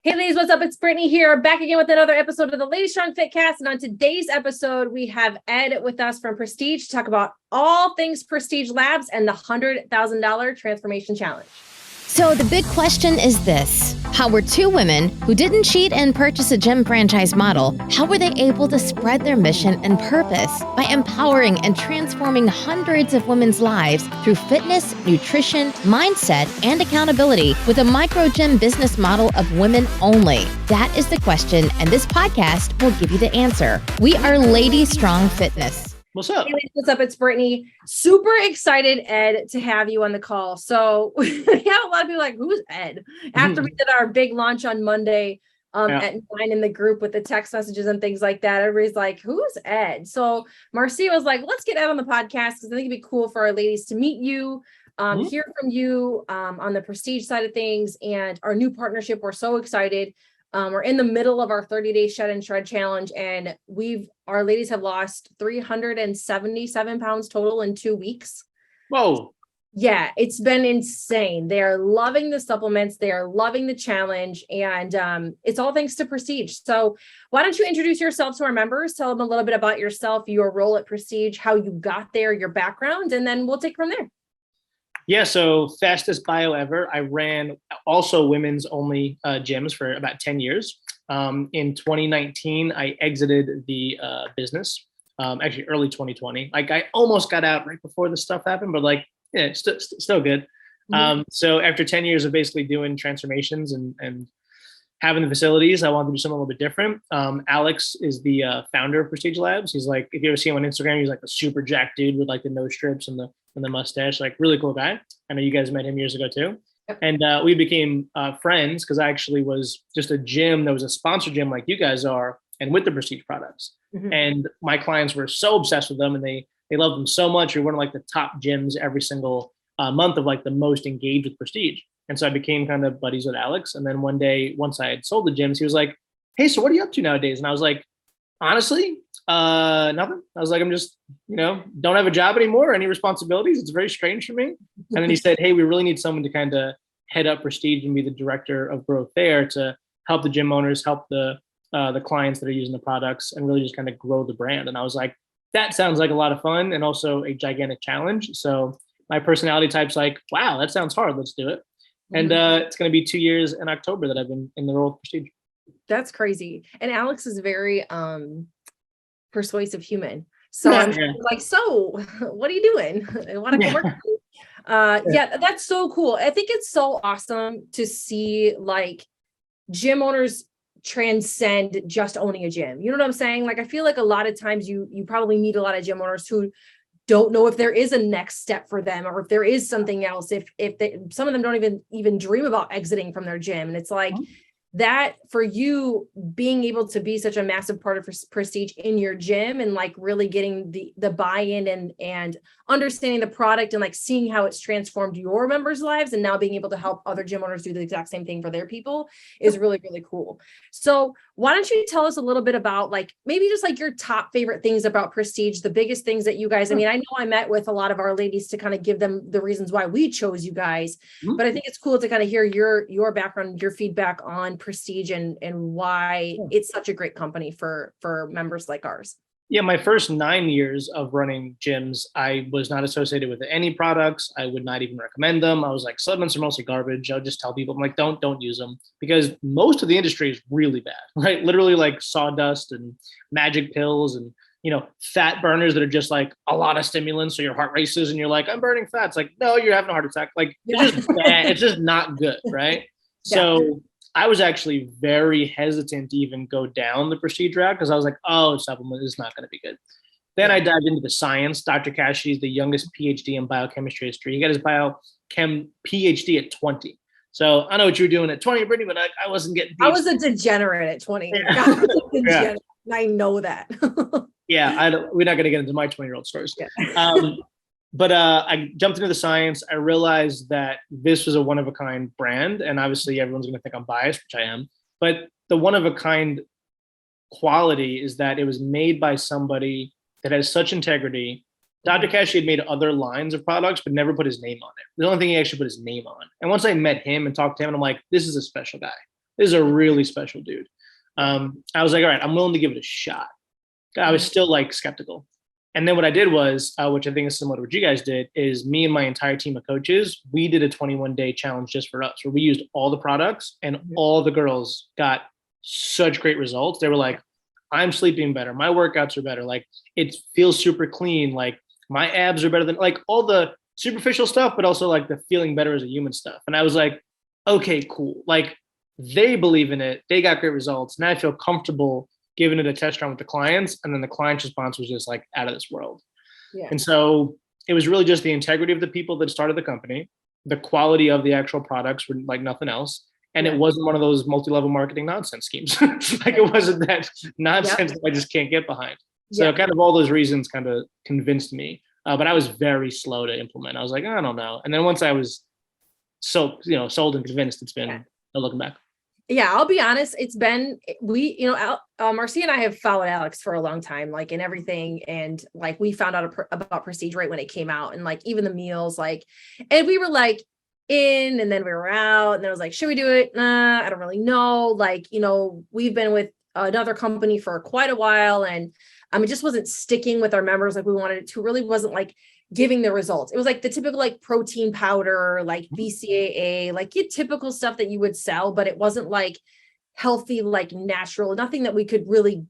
Hey ladies, what's up? It's Brittany here, back again with another episode of the Ladystrong Fitcast. And on today's episode, we have Ed with us from Prestige to talk about all things Prestige Labs and the $100,000 Transformation Challenge. So the big question is this: how were two women who didn't cheat and purchase a gym franchise model, how were they able to spread their mission and purpose by empowering and transforming hundreds of women's lives through fitness, nutrition, mindset, and accountability with a micro gym business model of women only? That is the question, and this podcast will give you the answer. We are Ladystrong Fitness. What's up? Hey, what's up? It's Brittany. Super excited, Ed, to have you on the call. So we have a lot of people like, who's Ed? After we did our big launch on Monday at 9 in the group with the text messages and things like that, everybody's like, who's Ed? So Marcia was like, let's get Ed on the podcast because I think it'd be cool for our ladies to meet you, hear from you on the Prestige side of things and our new partnership. We're so excited. We're in the middle of our 30-day shed and shred challenge, and our ladies have lost 377 pounds total in 2 weeks. Whoa. Yeah, it's been insane. They're loving the supplements. They are loving the challenge, and it's all thanks to Prestige. So why don't you introduce yourself to our members? Tell them a little bit about yourself, your role at Prestige, how you got there, your background, and then we'll take from there. Yeah, so fastest bio ever. I ran also women's only gyms for about 10 years. In 2019, I exited the business, actually early 2020. Like I almost got out right before this stuff happened, but like, yeah, it's still good. So after 10 years of basically doing transformations and having the facilities, I wanted to do something a little bit different. Alex is the founder of Prestige Labs. He's like, if you ever see him on Instagram, he's like a super jacked dude with like the nose strips and the mustache, like really cool guy. I know you guys met him years ago too. And we became friends because I actually was just a gym that was a sponsor gym like you guys are and with the Prestige products. And my clients were so obsessed with them and they loved them so much. We were one of like the top gyms every single month of like the most engaged with Prestige. And so I became kind of buddies with Alex. And then one day, once I had sold the gyms, he was like, hey, so what are you up to nowadays? And I was like, honestly, nothing. I was like, I'm just, don't have a job anymore or any responsibilities. It's very strange for me. And then he said, hey, we really need someone to kind of head up Prestige and be the director of growth there to help the gym owners, help the clients that are using the products and really just kind of grow the brand. And I was like, that sounds like a lot of fun and also a gigantic challenge. So my personality type's like, wow, that sounds hard. Let's do it. And it's going to be 2 years in October that I've been in the role of Prestige. That's crazy. And Alex is very persuasive human. So I'm like, so what are you doing? I want to come work with you. Yeah, that's so cool. I think it's so awesome to see like gym owners transcend just owning a gym. You know what I'm saying? Like, I feel like a lot of times you probably meet a lot of gym owners who don't know if there is a next step for them or if there is something else. Some of them don't even dream about exiting from their gym. And it's like that for you being able to be such a massive part of Prestige in your gym and like really getting the buy-in and understanding the product and like seeing how it's transformed your members' lives and now being able to help other gym owners do the exact same thing for their people is really, really cool. So why don't you tell us a little bit about like, maybe just like your top favorite things about Prestige, the biggest things that you guys, I mean, I know I met with a lot of our ladies to kind of give them the reasons why we chose you guys, but I think it's cool to kind of hear your background, your feedback on Prestige and why it's such a great company for members like ours. Yeah, my first 9 years of running gyms, I was not associated with any products. I would not even recommend them. I was like, supplements are mostly garbage. I would just tell people, I'm like, don't use them because most of the industry is really bad, right? Literally like sawdust and magic pills and, fat burners that are just like a lot of stimulants. So your heart races and you're like, I'm burning fat. It's like, no, you're having a heart attack. Like it's just bad. It's just not good, right? So I was actually very hesitant to even go down the Prestige route because I was like, oh, supplement is not going to be good. Then I dived into the science. Dr. Kashey is the youngest PhD in biochemistry history. He got his biochem PhD at 20. So I know what you were doing at 20, Brittany, but I wasn't getting PhD. I was a degenerate at 20. Yeah. I know that. We're not going to get into my 20-year-old stories. But I jumped into the science. I realized that this was a one-of-a-kind brand. And obviously everyone's going to think I'm biased, which I am. But the one-of-a-kind quality is that it was made by somebody that has such integrity. Dr. Kashey had made other lines of products, but never put his name on it. The only thing he actually put his name on. And once I met him and talked to him, and I'm like, this is a special guy. this is a really special dude. I was like, all right, I'm willing to give it a shot. I was still like skeptical. And then what I did was, which I think is similar to what you guys did, is me and my entire team of coaches, we did a 21-day challenge just for us, where we used all the products, and all the girls got such great results. They were like, I'm sleeping better. My workouts are better. Like, it feels super clean. Like, my abs are better than, like, all the superficial stuff, but also like the feeling better as a human stuff. And I was like, okay, cool. Like, they believe in it. They got great results. Now I feel comfortable giving it a test run with the clients. And then the client's response was just like out of this world. Yeah. And so it was really just the integrity of the people that started the company, the quality of the actual products were like nothing else. And it wasn't one of those multi-level marketing nonsense schemes. Like, it wasn't that nonsense that I just can't get behind. So kind of all those reasons kind of convinced me. But I was very slow to implement. I was like, I don't know. And then once I was sold and convinced, it's been no looking back. Yeah, I'll be honest. It's been, Marcia and I have followed Alex for a long time, like, in everything. And like, we found out about Prestige right when it came out, and like, even the meals, like, and we were like in, and then we were out, and then I was like, should we do it? Nah, I don't really know. Like, we've been with another company for quite a while, and it just wasn't sticking with our members like we wanted it to. It really wasn't like giving the results. It was like the typical like protein powder, like BCAA, like your typical stuff that you would sell, but it wasn't like healthy, like natural, nothing that we could really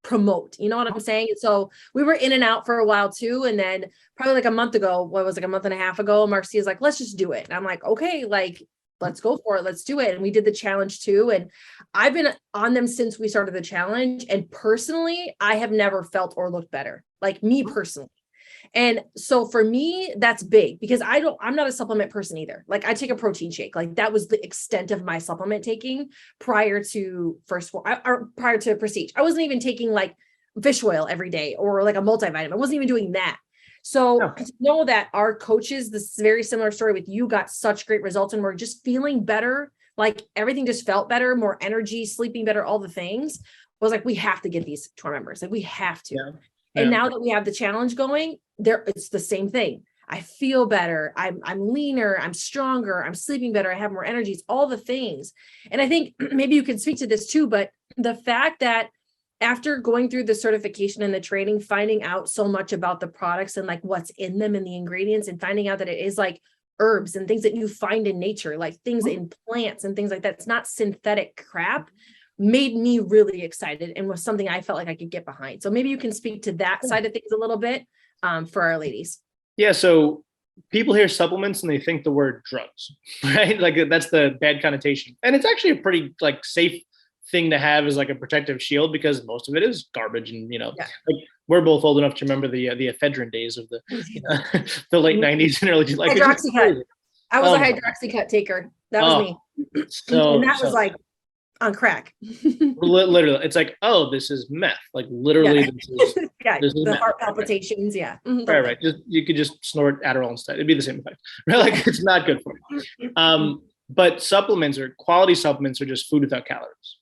promote. You know what I'm saying? So we were in and out for a while too. And then probably like a month and a half ago, Marcia's like, let's just do it. And I'm like, okay, like, let's go for it. Let's do it. And we did the challenge too. And I've been on them since we started the challenge. And personally, I have never felt or looked better, like me personally. And so for me, that's big, because I'm not a supplement person either. Like, I take a protein shake. Like, that was the extent of my supplement taking prior to prior to Prestige. I wasn't even taking like fish oil every day or like a multivitamin. I wasn't even doing that. So to know that our coaches, this is a very similar story with you, got such great results, and we're just feeling better. Like, everything just felt better, more energy, sleeping better, all the things, was like, we have to give these to our members. Like, we have to. Yeah. And now that we have the challenge going there, it's the same thing. I feel better. I'm leaner. I'm stronger. I'm sleeping better. I have more energy. It's all the things. And I think maybe you can speak to this too, but the fact that after going through the certification and the training, finding out so much about the products and like what's in them and the ingredients, and finding out that it is like herbs and things that you find in nature, like things in plants and things like that. It's not synthetic crap. Made me really excited and was something I felt like I could get behind. So maybe you can speak to that side of things a little bit for our ladies. Yeah. So people hear supplements and they think the word drugs, right? Like, that's the bad connotation. And it's actually a pretty like safe thing to have as like a protective shield, because most of it is garbage. And, like, we're both old enough to remember the ephedrine days of the the late 90s and early, like, Hydroxycut. I was a Hydroxycut taker. That was me. And that was like on crack. Literally, it's like, oh, this is meth. Like, literally, this is the meth. heart palpitations. Yeah. Right. You could just snort Adderall instead. It'd be the same effect. Right? Like, it's not good for you. But supplements, or quality supplements, are just food without calories.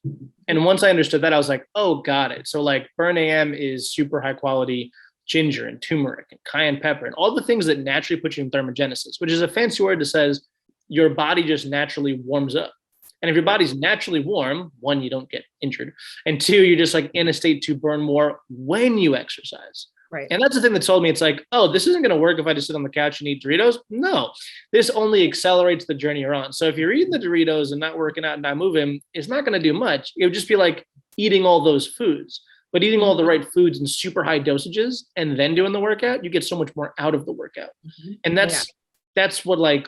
And once I understood that, I was like, oh, got it. So like, Burn AM is super high quality ginger and turmeric and cayenne pepper and all the things that naturally put you in thermogenesis, which is a fancy word that says your body just naturally warms up. And if your body's naturally warm, one, you don't get injured. And two, you're just like in a state to burn more when you exercise. Right. And that's the thing that told me, it's like, oh, this isn't going to work if I just sit on the couch and eat Doritos. No, this only accelerates the journey you're on. So if you're eating the Doritos and not working out and not moving, it's not going to do much. It would just be like eating all those foods, but eating all the right foods in super high dosages and then doing the workout, you get so much more out of the workout. And that's what, like,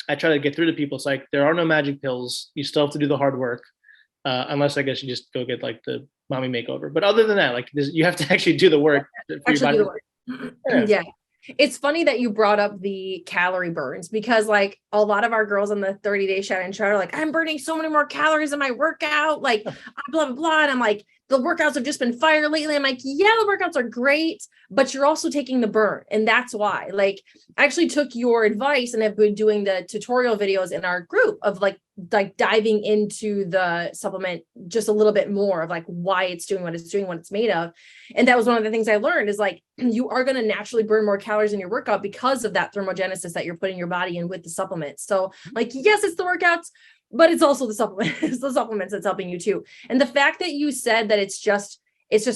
I try to get through to people. It's like, there are no magic pills. You still have to do the hard work. Unless I guess you just go get like the mommy makeover. But other than that, like, you have to actually do the work. Yeah. It's funny that you brought up the calorie burns, because like a lot of our girls on the 30-day Shout and Shout are like, I'm burning so many more calories in my workout, like blah, blah, blah. And I'm like, the workouts have just been fire lately. I'm like, yeah, the workouts are great, but you're also taking the burn. And that's why, like, I actually took your advice and have been doing the tutorial videos in our group of like diving into the supplement just a little bit more of like why it's doing what it's doing, what it's made of. And that was one of the things I learned is like, you are going to naturally burn more calories in your workout because of that thermogenesis that you're putting your body in with the supplements. So like, yes, it's the workouts, but it's also the supplement, it's the supplements that's helping you too. And the fact that you said that it's just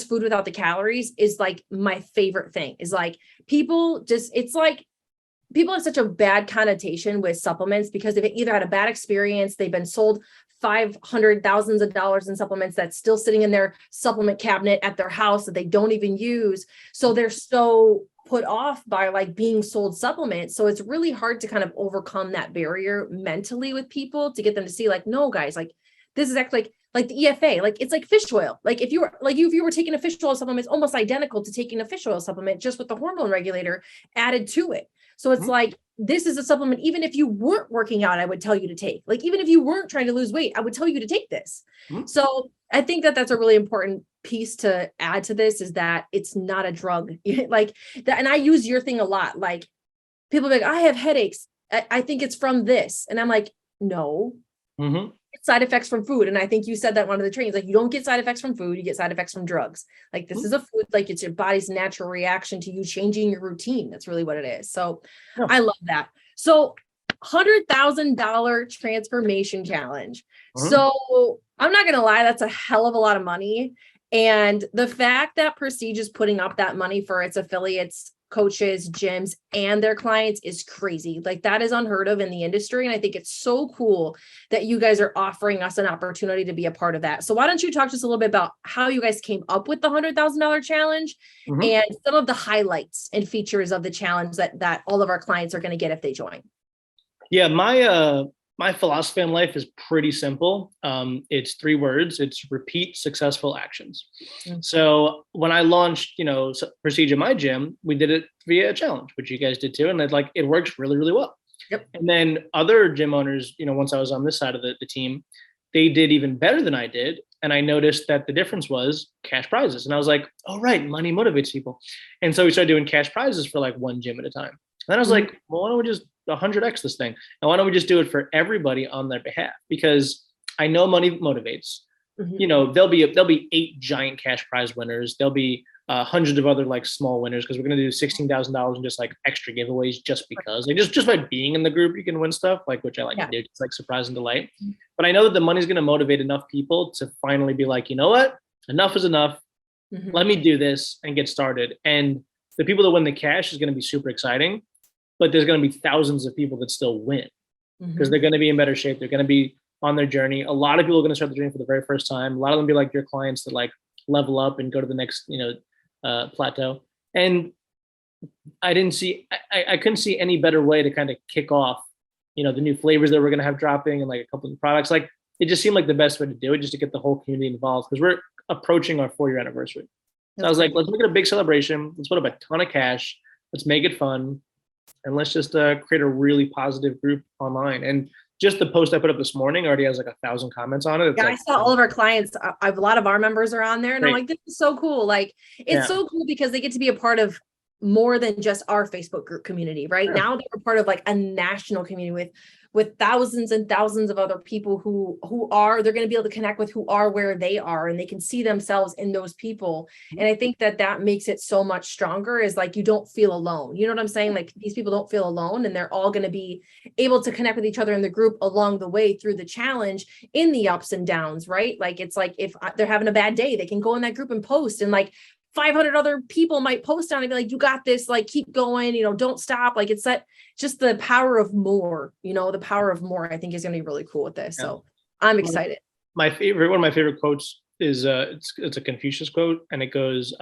food without the calories is like my favorite thing. Is like people have such a bad connotation with supplements because they've either had a bad experience, they've been sold thousands of dollars in supplements that's still sitting in their supplement cabinet at their house that they don't even use. So they're so put off by like being sold supplements. So it's really hard to kind of overcome that barrier mentally with people to get them to see like, no guys, like this is actually like the EFA, like it's like fish oil. Like if you were taking a fish oil supplement, it's almost identical to taking a fish oil supplement, just with the hormone regulator added to it. So it's like, this is a supplement, even if you weren't working out, I would tell you to take. Like, even if you weren't trying to lose weight, I would tell you to take this. So I think that that's a really important piece to add to this, is that it's not a drug. Like that. And I use your thing a lot. Like people be like, I have headaches. I think it's from this. And I'm like, no, it's side effects from food. And I think you said that one of the trainings, like you don't get side effects from food, you get side effects from drugs. Like this is a food, like it's your body's natural reaction to you changing your routine. That's really what it is. So I love that. So $100,000 transformation challenge. So I'm not going to lie, that's a hell of a lot of money. And the fact that Prestige is putting up that money for its affiliates, coaches, gyms, and their clients is crazy. Like that is unheard of in the industry. And I think it's so cool that you guys are offering us an opportunity to be a part of that. So why don't you talk to us a little bit about how you guys came up with the $100,000 challenge and some of the highlights and features of the challenge that all of our clients are going to get if they join? Yeah, my philosophy in life is pretty simple. It's 3 words. It's repeat successful actions. So when I launched, Prestige in my gym, we did it via a challenge, which you guys did too. And it works really, really well. Yep. And then other gym owners, once I was on this side of the team, they did even better than I did. And I noticed that the difference was cash prizes. And I was like, oh, right, money motivates people. And so we started doing cash prizes for like 1 gym at a time. And then I was like, well, why don't we just 100x this thing? And why don't we just do it for everybody on their behalf? Because I know money motivates. There'll be 8 giant cash prize winners. There'll be hundreds of other like small winners, because we're going to do $16,000 in just like extra giveaways just because. Like just by being in the group, you can win stuff, like, which I like to do. It's like surprise and delight. But I know that the money's going to motivate enough people to finally be like, you know what? Enough is enough. Let me do this and get started. And the people that win the cash is going to be super exciting. But there's going to be thousands of people that still win because they're going to be in better shape. They're going to be on their journey. A lot of people are going to start the journey for the very first time. A lot of them be like your clients that like level up and go to the next, plateau. And I couldn't see any better way to kind of kick off, the new flavors that we're going to have dropping and like a couple of products. Like it just seemed like the best way to do it, just to get the whole community involved, because we're approaching our 4-year anniversary. So I was like, let's make it a big celebration. Let's put up a ton of cash. Let's make it fun. And let's just create a really positive group online. And just the post I put up this morning already has like 1,000 comments on it. I saw all of our clients. A lot of our members are on there, and I'm like, this is so cool. Like, it's so cool because they get to be a part of more than just our Facebook group community. Right now, they're part of like a national community with thousands and thousands of other people who they're going to be able to connect with, who are where they are, and they can see themselves in those people. And I think that makes it so much stronger, is like, you don't feel alone. You know what I'm saying? Like these people don't feel alone, and they're all going to be able to connect with each other in the group along the way through the challenge, in the ups and downs, right? Like, it's like, if they're having a bad day, they can go in that group and post, and like 500 other people might post on it and be like, you got this, like, keep going, don't stop. Like, it's that, just the power of more, the power of more, I think is going to be really cool with this. So I'm excited. One of my favorite quotes is, it's a Confucius quote, and it goes,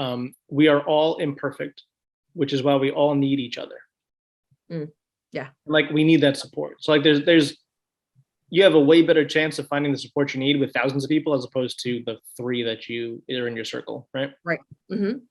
we are all imperfect, which is why we all need each other. Yeah. Like we need that support. So like you have a way better chance of finding the support you need with thousands of people as opposed to the 3 that you are in your circle, right? Right.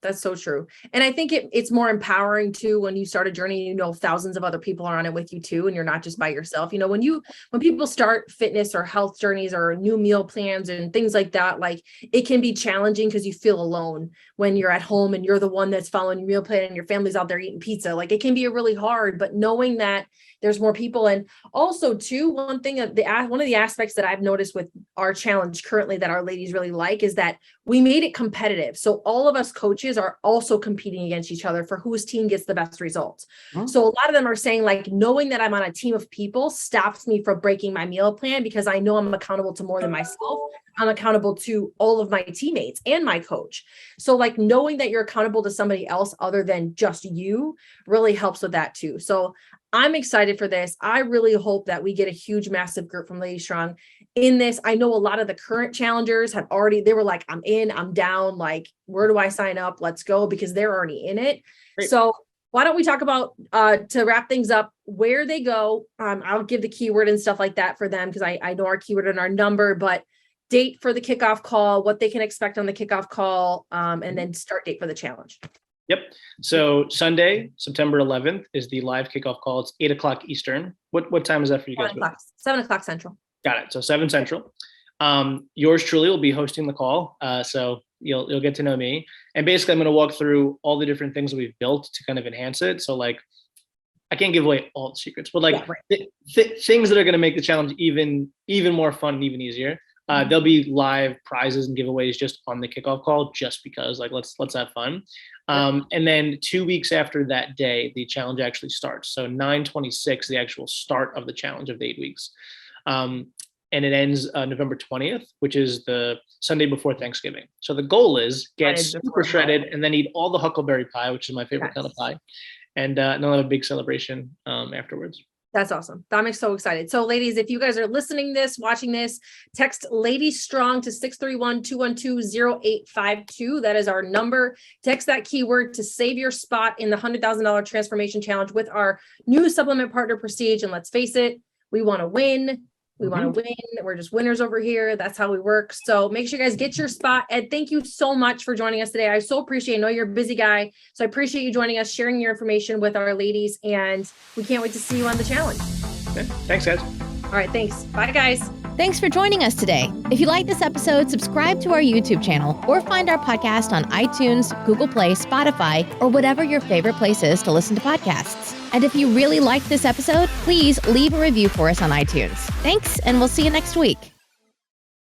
That's so true. And I think it's more empowering too, when you start a journey, thousands of other people are on it with you too, and you're not just by yourself. When people start fitness or health journeys or new meal plans and things like that, like it can be challenging because you feel alone when you're at home and you're the one that's following your meal plan and your family's out there eating pizza. Like it can be really hard, but knowing that there's more people. And also too, one thing, the one of the aspects that I've noticed with our challenge currently that our ladies really like is that we made it competitive. So all of us coaches are also competing against each other for whose team gets the best results. So a lot of them are saying like, knowing that I'm on a team of people stops me from breaking my meal plan because I know I'm accountable to more than myself. I'm accountable to all of my teammates and my coach. So like knowing that you're accountable to somebody else other than just you really helps with that too. So I'm excited for this. I really hope that we get a huge, massive group from Ladystrong in this. I know a lot of the current challengers they were like, I'm in, I'm down. Like, where do I sign up? Let's go, because they're already in it. Great. So why don't we talk about, to wrap things up, where they go? I'll give the keyword and stuff like that for them, because I know our keyword and our number, but date for the kickoff call, what they can expect on the kickoff call, and then start date for the challenge. Yep. So Sunday, September 11th is the live kickoff call. It's 8:00 Eastern. What time is that for you guys? 7:00 Central. Got it. So 7 Central. Yours truly will be hosting the call. So you'll get to know me. And basically I'm going to walk through all the different things that we've built to kind of enhance it. So like, I can't give away all the secrets, but like things that are going to make the challenge even more fun and even easier. There'll be live prizes and giveaways just on the kickoff call, just because like, let's have fun. And then 2 weeks after that day, the challenge actually starts. So 9/26, the actual start of the challenge of the 8 weeks. And it ends November 20th, which is the Sunday before Thanksgiving. So the goal is get super shredded and then eat all the huckleberry pie, which is my favorite kind of pie. And then have a big celebration afterwards. That's awesome. I'm so excited. So ladies, if you guys are watching this, text Ladystrong to 631-212-0852. That is our number. Text that keyword to save your spot in the $100,000 transformation challenge with our new supplement partner Prestige. And let's face it, we want to win. We want to win. We're just winners over here. That's how we work. So make sure you guys get your spot. Ed, thank you so much for joining us today. I so appreciate it. I know you're a busy guy. So I appreciate you joining us, sharing your information with our ladies. And we can't wait to see you on the challenge. Okay. Thanks, guys. All right. Thanks. Bye, guys. Thanks for joining us today. If you like this episode, subscribe to our YouTube channel or find our podcast on iTunes, Google Play, Spotify, or whatever your favorite place is to listen to podcasts. And if you really liked this episode, please leave a review for us on iTunes. Thanks, and we'll see you next week.